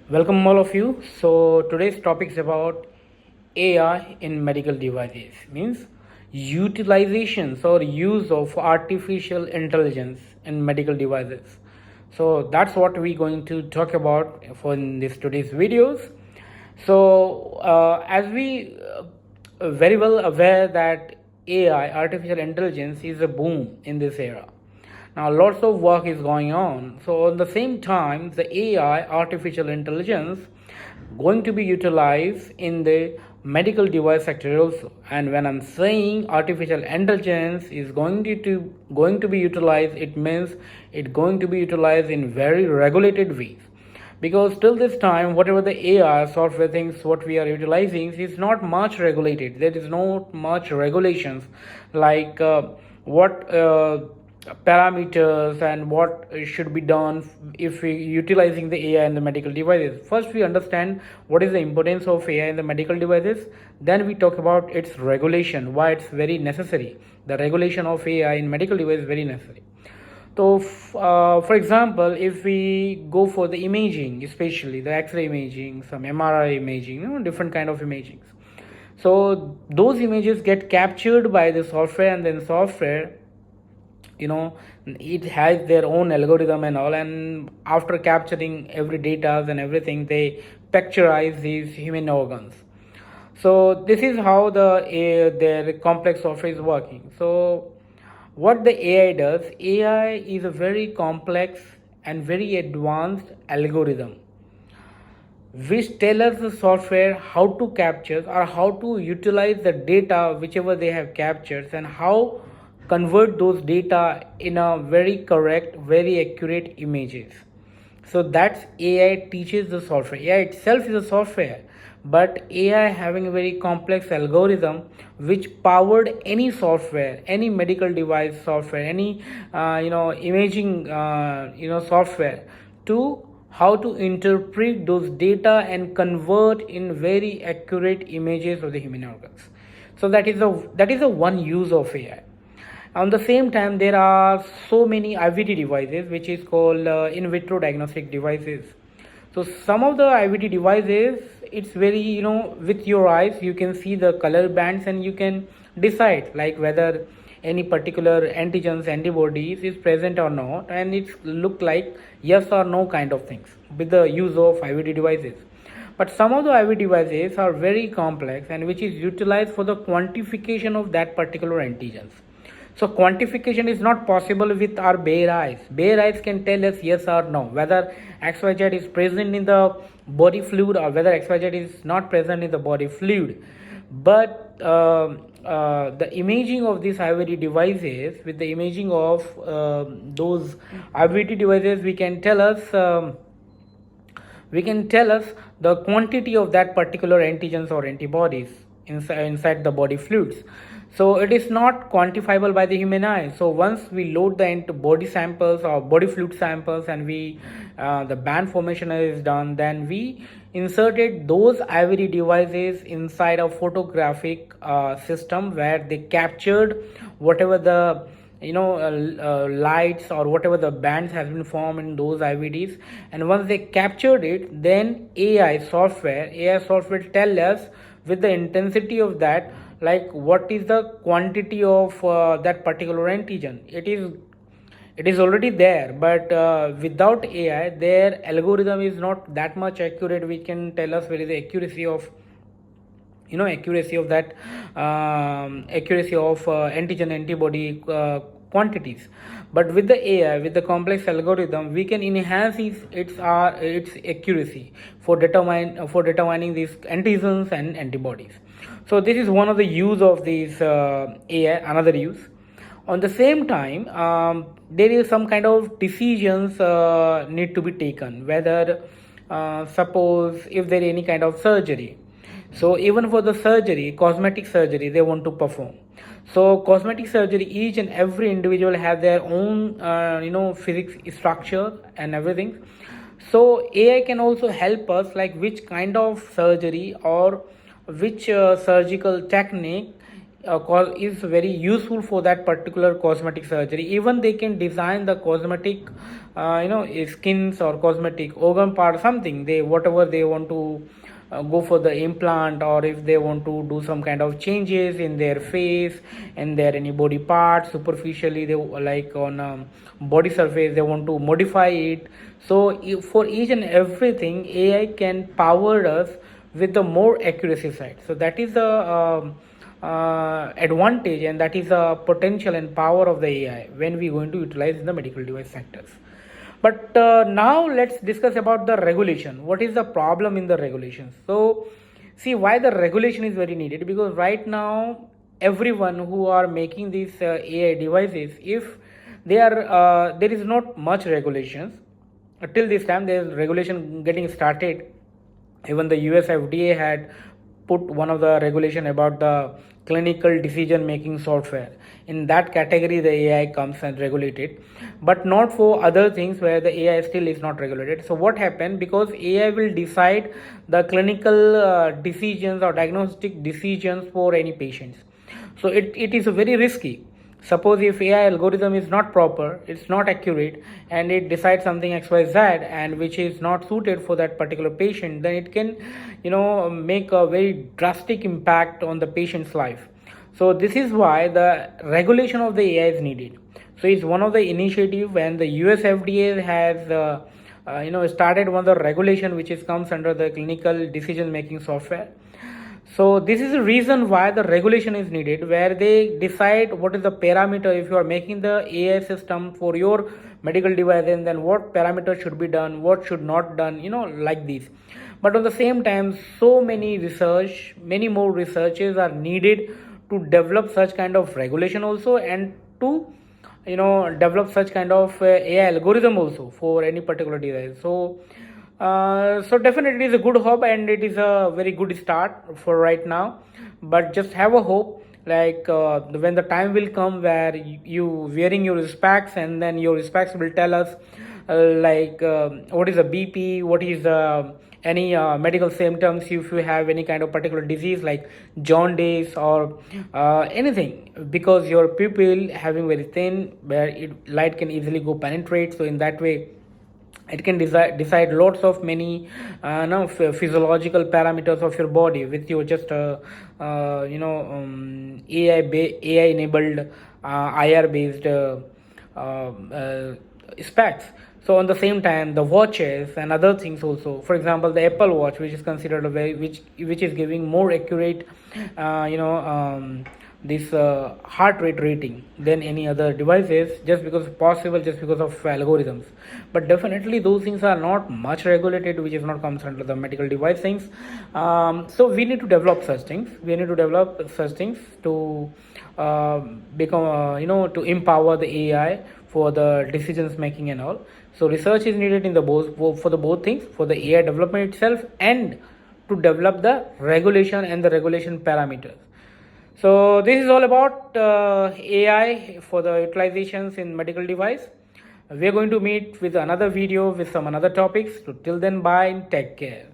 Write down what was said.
Welcome all of you. So today's topic is about AI in medical devices. Means utilizations or use of artificial intelligence in medical devices. So that's what we're going to talk about for in this today's videos. So as we very well aware that AI, artificial intelligence, is a boom in this era. Now, lots of work is going on. So, at the same time, the AI, artificial intelligence, going to be utilized in the medical device sector also. And when I'm saying artificial intelligence is going to be utilized, it means it's going to be utilized in very regulated ways, because till this time whatever the AI software things what we are utilizing is not much regulated. There is no much regulations like what parameters and what should be done if we utilizing the AI in the medical devices. First we understand what is the importance of AI in the medical devices, then we talk about its regulation, why it's very necessary. The regulation of AI in medical device is very necessary. So, for example, if we go for the imaging, especially the X-ray imaging, some MRI imaging, different kind of imaging. So those images get captured by the software, and then software, it has their own algorithm and all. And after capturing every data and everything, they picturize these human organs. So this is how their complex software is working. So what the AI does, AI is a very complex and very advanced algorithm which tell us the software how to capture or how to utilize the data whichever they have captured, and how convert those data in a very correct, very accurate images. So that's AI teaches the software. AI itself is a software, but AI having a very complex algorithm which powered any software, any medical device software, any imaging software, to how to interpret those data and convert in very accurate images of the human organs. So that is a one use of AI. On the same time, there are so many IVD devices which is called in vitro diagnostic devices. So some of the IVD devices, it's very, with your eyes you can see the color bands and you can decide like whether any particular antigens antibodies is present or not, and it's look like yes or no kind of things with the use of IVD devices. But some of the IVD devices are very complex and which is utilized for the quantification of that particular antigens. So quantification is not possible with our bare eyes. Bare eyes can tell us yes or no whether XYZ is present in the body fluid or whether XYZ is not present in the body fluid. But the imaging of these IVD devices, with the imaging of those IVD devices, we can tell us the quantity of that particular antigens or antibodies inside the body fluids. So it is not quantifiable by the human eye. So once we load the body samples or body fluid samples, and we the band formation is done, then we inserted those IVD devices inside a photographic system where they captured whatever the lights or whatever the bands has been formed in those IVDs. And once they captured it, then AI software tell us with the intensity of that, like what is the quantity of that particular antigen. It is already there, but without AI their algorithm is not that much accurate. We can tell us what is the accuracy of that accuracy of antigen antibody quantities. But with the AI, with the complex algorithm, we can enhance its accuracy for determining these antigens and antibodies. So this is one of the use of these AI. Another use, on the same time, there is some kind of decisions need to be taken, whether suppose if there is any kind of surgery. So even for the surgery, cosmetic surgery they want to perform. So cosmetic surgery, each and every individual have their own physics structure and everything. So AI can also help us like which kind of surgery or which surgical technique is very useful for that particular cosmetic surgery. Even they can design the cosmetic skins or cosmetic organ part, something they whatever they want to go for the implant, or if they want to do some kind of changes in their face and their any body part superficially, they like on body surface they want to modify it. So for each and everything AI can power us with the more accuracy side. So that is the advantage, and that is the potential and power of the AI when we going to utilize in the medical device sectors. But now let's discuss about the regulation. What is the problem in the regulations? So see why the regulation is very needed, because right now everyone who are making these AI devices, if they are there is not much regulations. Till this time there is regulation getting started. Even the US FDA had put one of the regulation about the clinical decision making software. In that category the AI comes and regulated, but not for other things where the AI still is not regulated. So what happened, because AI will decide the clinical decisions or diagnostic decisions for any patients, so it is very risky. Suppose if AI algorithm is not proper, it's not accurate, and it decides something XYZ and which is not suited for that particular patient, then it can, make a very drastic impact on the patient's life. So this is why the regulation of the AI is needed. So it's one of the initiative when the US FDA has started one of the regulation which is comes under the clinical decision making software. So this is the reason why the regulation is needed, where they decide what is the parameter. If you are making the AI system for your medical device, and then what parameter should be done, what should not done, like this. But at the same time, so many more researches are needed to develop such kind of regulation also, and to develop such kind of AI algorithm also for any particular device. So definitely it is a good hope, and it is a very good start for right now. But just have a hope, like when the time will come where you wearing your specs, and then your specs will tell us what is the BP, what is any medical symptoms, if you have any kind of particular disease like jaundice or anything, because your pupil having very thin where light can easily go penetrate. So in that way it can decide lots of many physiological parameters of your body with your just AI enabled IR based specs. So on the same time the watches and other things also, for example the Apple Watch, which is considered a very which is giving more accurate this heart rate rating than any other devices, just because of algorithms. But definitely those things are not much regulated, which is not comes under the medical device things. So we need to develop such things, to become to empower the AI for the decisions making and all. So research is needed in the both for the both things, for the AI development itself, and to develop the regulation and the regulation parameters. So this is all about AI for the utilizations in medical device. We are going to meet with another video with some another topics. So till then, bye and take care.